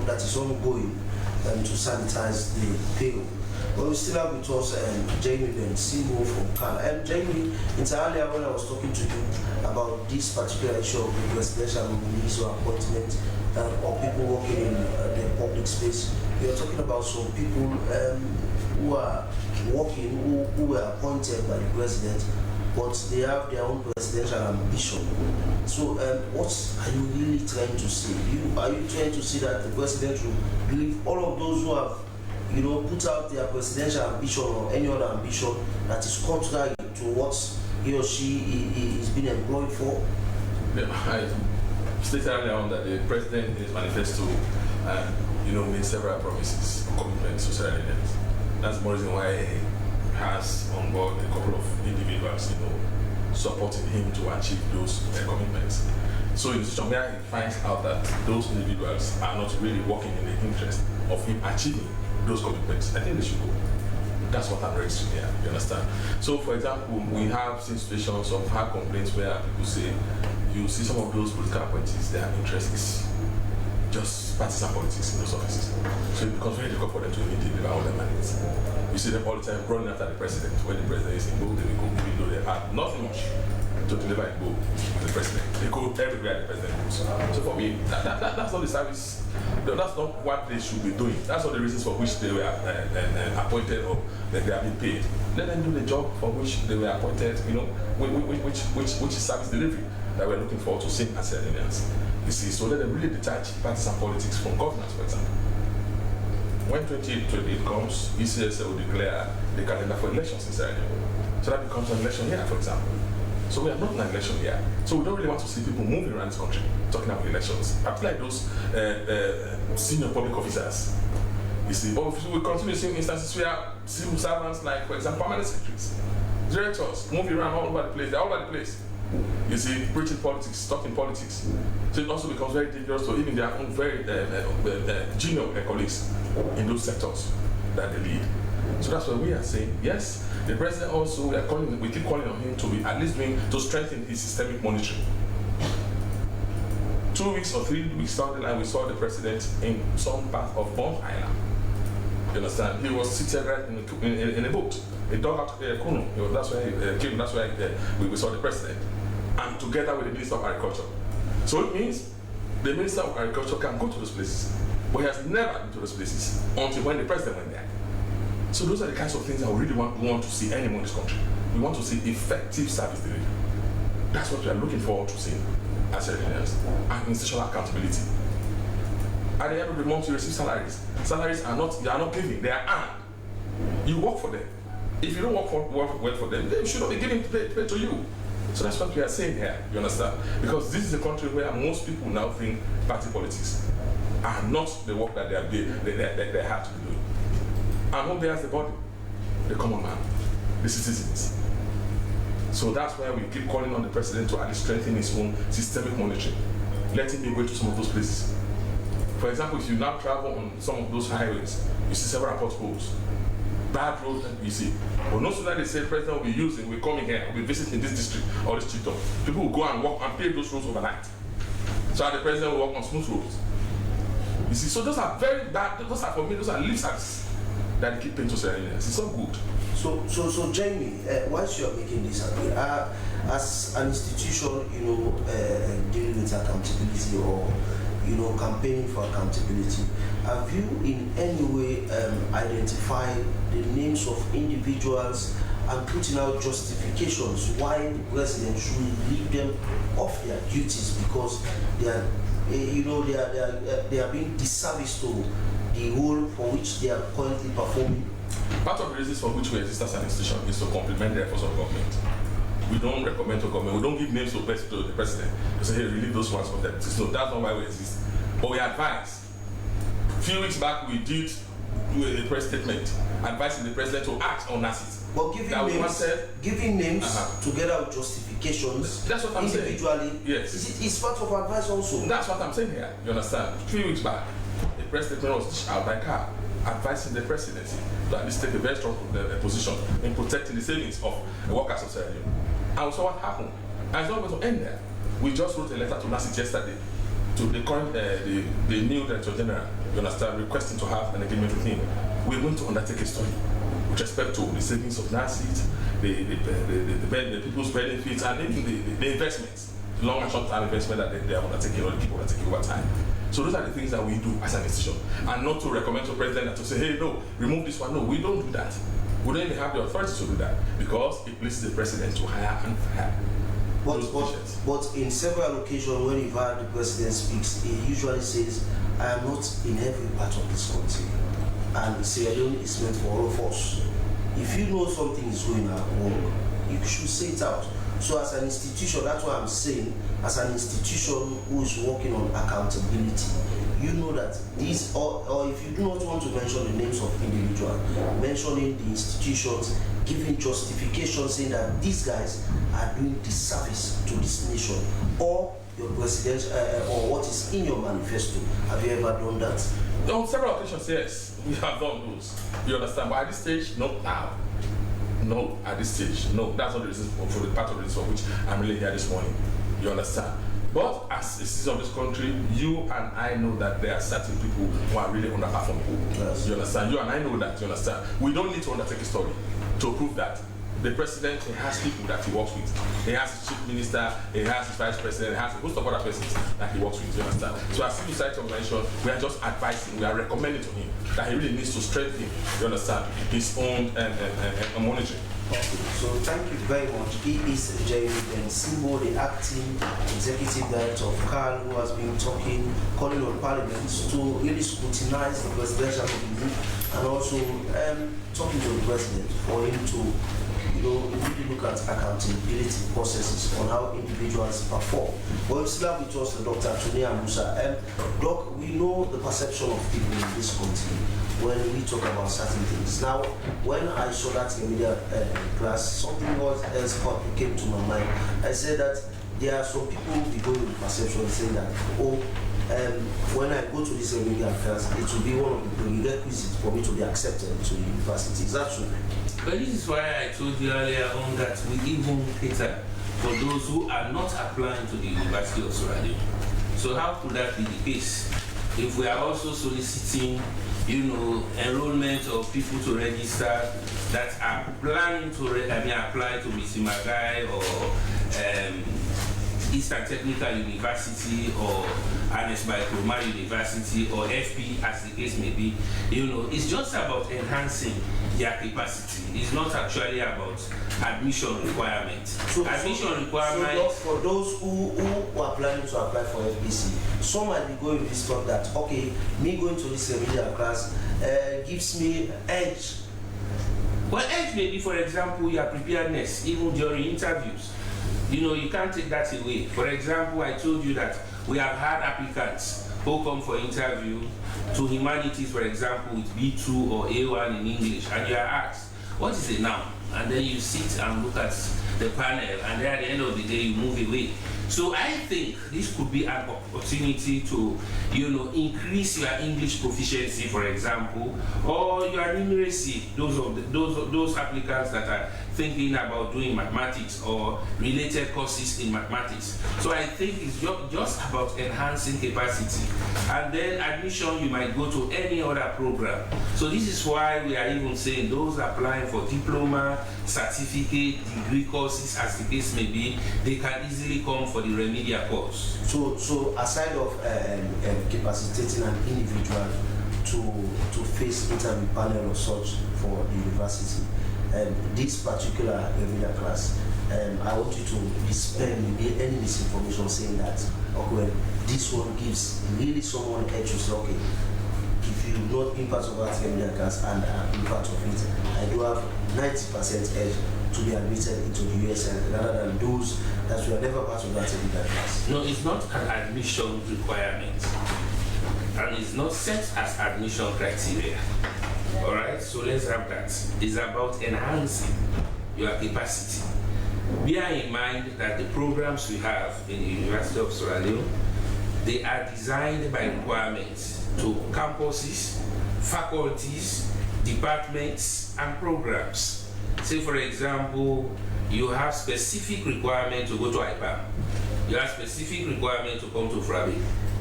that is ongoing to sanitize the payroll. But we still have with us Jamie Ben, CEO from Ghana. Jamie, earlier when I was talking to you about this particular issue of the presidential nominees or appointment or people working in the public space, we are talking about some people who are working, who were appointed by the president, but they have their own presidential ambition. So what are you really trying to say? Are you trying to say that the president will leave all of those who have put out their presidential ambition or any other ambition that is contrary to what he or she is being employed for? I stated earlier on that the president in his manifesto, made several promises or commitments to Sierra Leoneans. That's the reason why he has on board a couple of individuals, supporting him to achieve those commitments. So in situation where he finds out that those individuals are not really working in the interest of him achieving those commitments, I think they should go. That's what I'm raised to hear, you understand? So for example, we have seen situations of hard complaints where people say, you see some of those political appointees, their interest is just partisan politics in those offices. So it becomes very difficult for them to really deliver all their mandates. You see them all the time running after the president. When the president is in Go, they will go, even though they have nothing much to deliver in Go with the president. They go everywhere the president goes. So for me, that's not the service. That's not what they should be doing. That's not the reasons for which they were appointed or that they have been paid. Let them do the job for which they were appointed, which is service delivery that we're looking forward to seeing as Sierra Leoneans. You see, so let them really detach partisan politics from governance, for example. When 2028 comes, ECSA will declare the calendar for elections in Sierra Leone. So that becomes an election year, for example. So we are not in an election year. So we don't really want to see people moving around this country talking about elections, particularly those senior public officers. You see, but we continue seeing instances where civil servants, like, for example, permanent secretaries, directors, moving around all over the place. They're all over the place. You see, preaching politics, talking politics. So it also becomes very dangerous to even their own very junior colleagues in those sectors that they lead. So that's why we are saying, yes, the president also, we keep calling on him to be at least to strengthen his systemic monitoring. 2 weeks or 3 weeks down the line, we saw the president in some part of Bond Island. You understand? He was seated right in a boat. A dog out Kuno. That's why he came. That's why we saw the president, and together with the Minister of Agriculture. So it means the Minister of Agriculture can go to those places, but he has never been to those places until when the president went there. So those are the kinds of things that we really want to see anymore in this country. We want to see effective service delivery. That's what we are looking forward to seeing as Sierra Leoneans, and institutional accountability. At the end of the month, you receive salaries. Salaries are not given; they are earned. You work for them. If you don't work for them, they should not be giving pay to you. So that's what we are saying here. You understand? Because this is a country where most people now think party politics are not the work that they have to be doing. And who bears the body? The common man, the citizens. So that's why we keep calling on the president to at least strengthen his own systemic monitoring. Let him be going to some of those places. For example, if you now travel on some of those highways, you see several potholes, bad roads, and you see. But no sooner they say the president will be using, we're coming here, we're visiting this district or this street, people will go and walk and pave those roads overnight. So the president will walk on smooth roads. You see, so those are very bad, those are for me, those are lip service that they keep paying to Sierra Leoneans. It's not good. So Jamie, once you are making this appeal, as an institution, dealing with accountability or campaigning for accountability, have you in any way identified the names of individuals and putting out justifications why the president should leave them off their duties because they are, they are being disservice to the role for which they are currently performing. Part of the reasons for which we exist as an institution is to complement the efforts of government. We don't recommend to government, we don't give names to the president. We say, hey, relieve those ones from them. No, that's not why we exist. But we advise. A few weeks back, we did do a press statement advising the president to act on assets. But giving names together with justifications, that's what I'm individually, saying. Yes. It's part of advice also. That's what I'm saying here. You understand? A few weeks back, a press statement was dished out by CAR advising the presidency to at least take a very strong position in protecting the savings of the workers of Sierra Leone. And so what happened? And it's not going to end there. We just wrote a letter to NACIT yesterday to the current, the new Director General, you understand, requesting to have an agreement with him. We're going to undertake a study with respect to the savings of NACIT, the people's benefits, and even the investments, the long and short-term investment that they are undertaking or the people are taking over time. So those are the things that we do as an institution, and not to recommend to the president to say, hey, no, remove this one. No, we don't do that. We don't even have the authority to do that because it pleases the president to hire and fire. But in several occasions when you've heard the president speaks, he usually says, I am not in every part of this country, and Sierra Leone is meant for all of us. If you know something is going wrong, you should say it out. So as an institution, that's what I'm saying, as an institution who is working on accountability, you know that these, or if you do not want to mention the names of individuals, mentioning the institutions, giving justification saying that these guys are doing disservice to this nation, or your president, or what is in your manifesto. Have you ever done that? On several occasions, yes, we have done those. You understand? But at this stage, not now. No, at this stage, no. That's not the reason for the part of the reason for which I'm really here this morning. You understand? But as a citizen of this country, you and I know that there are certain people who are really underperforming. Yes. You understand? You and I know that. You understand? We don't need to undertake a story to prove that. The president, he has people that he works with. He has his chief minister, he has his vice president, he has a host of other persons that he works with. You understand? So as civil society organization, we are just advising, we are recommending to him that he really needs to strengthen, you understand, his own monitoring. So thank you very much. He is Jeremy Simbo, the acting executive director of CAL, who has been calling on Parliament to really scrutinize the presidential review and also talking to the president for him to really look at accountability processes on how individuals perform. But we still have with us Dr. Tunia Musa. Doc, we know the perception of people in this country when we talk about certain things. Now, when I saw that in media class, something else came to my mind. I said that there are some people who be going with perception saying that, when I go to this media class, it will be one of the prerequisites for me to be accepted to the university. Is that true? But this is why I told you earlier on that we even cater for those who are not applying to the University of Sierra Leone. So how could that be the case? If we are also soliciting, enrollment of people to register that are planning to apply to Missy Magai or Eastern Technical University or Ernest Micromar University or FP, as the case may be, it's just about enhancing their capacity. It's not actually about admission requirements. So for those who are planning to apply for FBC, some might be going with this thought that, okay, me going to this remedial class gives me edge. Well, edge may be, for example, your preparedness, even during interviews. You can't take that away. For example, I told you that we have had applicants who come for interview to humanities, for example, with B2 or A1 in English, and you are asked, what is a noun? And then you sit and look at the panel, and then at the end of the day, you move away. So I think this could be an opportunity to, increase your English proficiency, for example, or your numeracy. Those applicants that are thinking about doing mathematics or related courses in mathematics. So I think it's just about enhancing capacity. And then admission, you might go to any other program. So this is why we are even saying those applying for diploma, certificate, degree courses, as the case may be, they can easily come for the remedial course. So aside of capacitating an individual to face interview panel or such for the university, this particular remedial class. I want you to dispel any misinformation saying that, okay, well, this one gives really someone edge to say, okay, if you've not been part of that remedial class and been part of it, I do have 90% edge to be admitted into the USL rather than those that were never part of that remedial class. No, it's not an admission requirement, and it's not set as admission criteria. All right, so let's have that. It's about enhancing your capacity. Bear in mind that the programs we have in the University of Sierra Leone, they are designed by requirements to campuses, faculties, departments, and programs. Say, for example, you have specific requirement to go to IPAM, you have specific requirement to come to FRABE,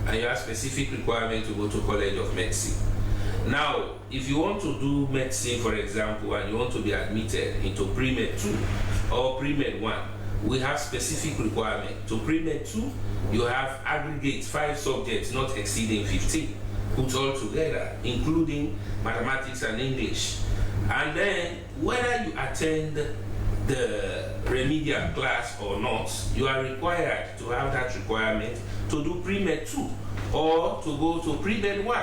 and you have specific requirement to go to College of Medicine. Now, if you want to do medicine, for example, and you want to be admitted into Pre-Med 2 or Pre-Med 1, we have specific requirement. To Pre-Med 2, you have aggregate 5 subjects not exceeding 15, put all together, including mathematics and English. And then, whether you attend the remedial class or not, you are required to have that requirement to do Pre-Med 2 or to go to Pre-Med 1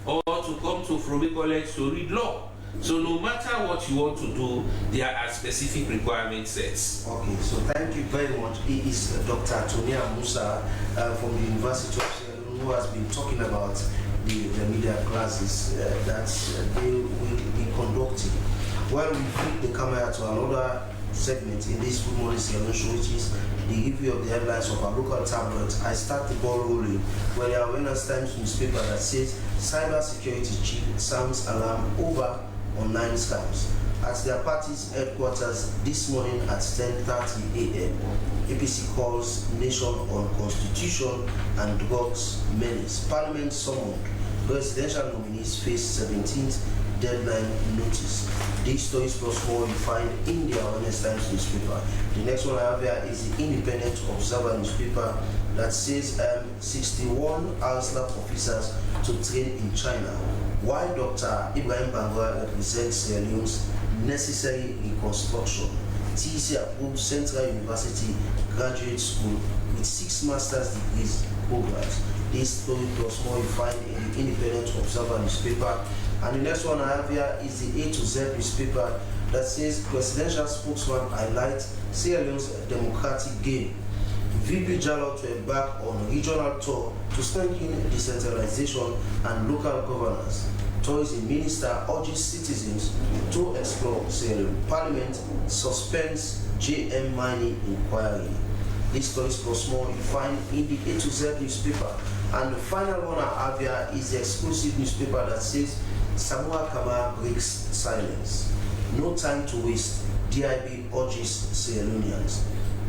or to come to FRABE College to read law. So no matter what you want to do, there are specific requirement sets. Okay, so thank you very much. It is Dr. Tonia Musa from the University of Sierra Leone who has been talking about the remedial classes that they will be conducting. Well, we flip the camera to another segment in this Good Morning Sierra Leone show, which is the review of the headlines of our local tabloids. I start the ball rolling where the Awareness Times newspaper that says cyber security chief sounds alarm over online scams. At their party's headquarters this morning at 10:30 a.m., APC calls nation on constitution and drugs menace. Parliament summoned. Presidential nominees face 17th deadline notice. These stories plus more you find in the Awareness Times newspaper. The next one I have here is the Independent Observer newspaper that says 61 ASLAP officers to train in China. While Dr. Ibrahim Bangura represents Sierra Leone's necessary reconstruction, TC approved Central University Graduate School with 6 master's degrees programs. This story plus more you find in the Independent Observer newspaper. And the next one I have here is the A to Z newspaper that says presidential spokesman highlights Sierra Leone's democratic gain. VP Jallo to embark on regional tour to strengthen decentralization and local governance. Tourism Minister urges citizens to explore Sierra Leone. Parliament suspends JM mining inquiry. These stories plus more you find in the A to Z newspaper. And the final one I have here is the exclusive newspaper that says Samoa Kama breaks silence. No time to waste. DIB urges Sierra Leoneans.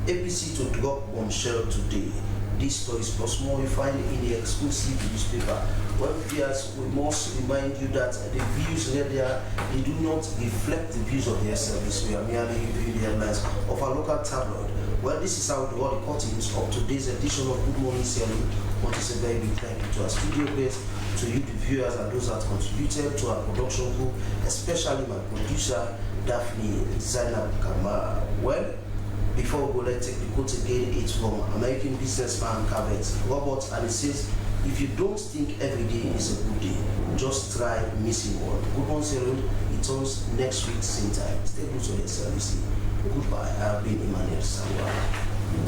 APC to drop bombshell today. These stories plus more you find in the exclusive newspaper. Well, viewers, we must remind you that the views read there, they do not reflect the views of their service. We are merely reviewing the headlines of our local tabloid. Well, this is how the world curtains of today's edition of Good Morning Sierra Leone. I want to say very big thank you to our studio guests, to you the viewers and those that contributed to our production group, especially my producer Daphne Zainab Kamara. Well, before we go, let's take the quote again. It's from American businessman Cabot Robert, and it says, if you don't think every day is a good day, just try missing one. Good Morning Sierra Leone returns next week, same time. Stay good to the service. Goodbye. I have been Emmanuel Sawa.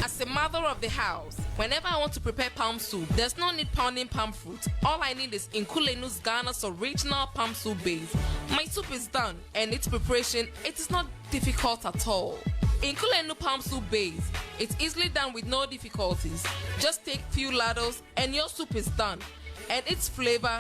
As a mother of the house, whenever I want to prepare palm soup, there's no need pounding palm fruit. All I need is Nkulenu's Ghana's original palm soup base. My soup is done, and its preparation, it is not difficult at all. Nkulenu palm soup base, it's easily done with no difficulties. Just take few ladles and your soup is done. And its flavor,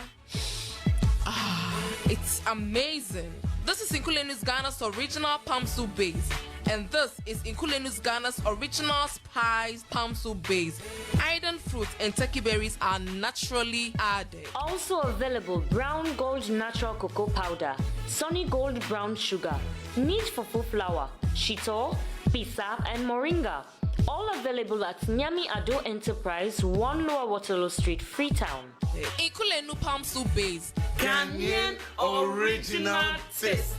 it's amazing. This is Nkulenu's Ghana's original palm soup base. And this is Nkulenu's Ghana's original spiced palm soup base. Iron fruit and turkey berries are naturally added. Also available brown gold natural cocoa powder, sunny gold brown sugar, neat fufu flour, shito, pisa, and moringa. All available at Nyami Ado Enterprise, 1 Lower Waterloo Street, Freetown. Nkulenu palm soup base. Ghanaian original taste.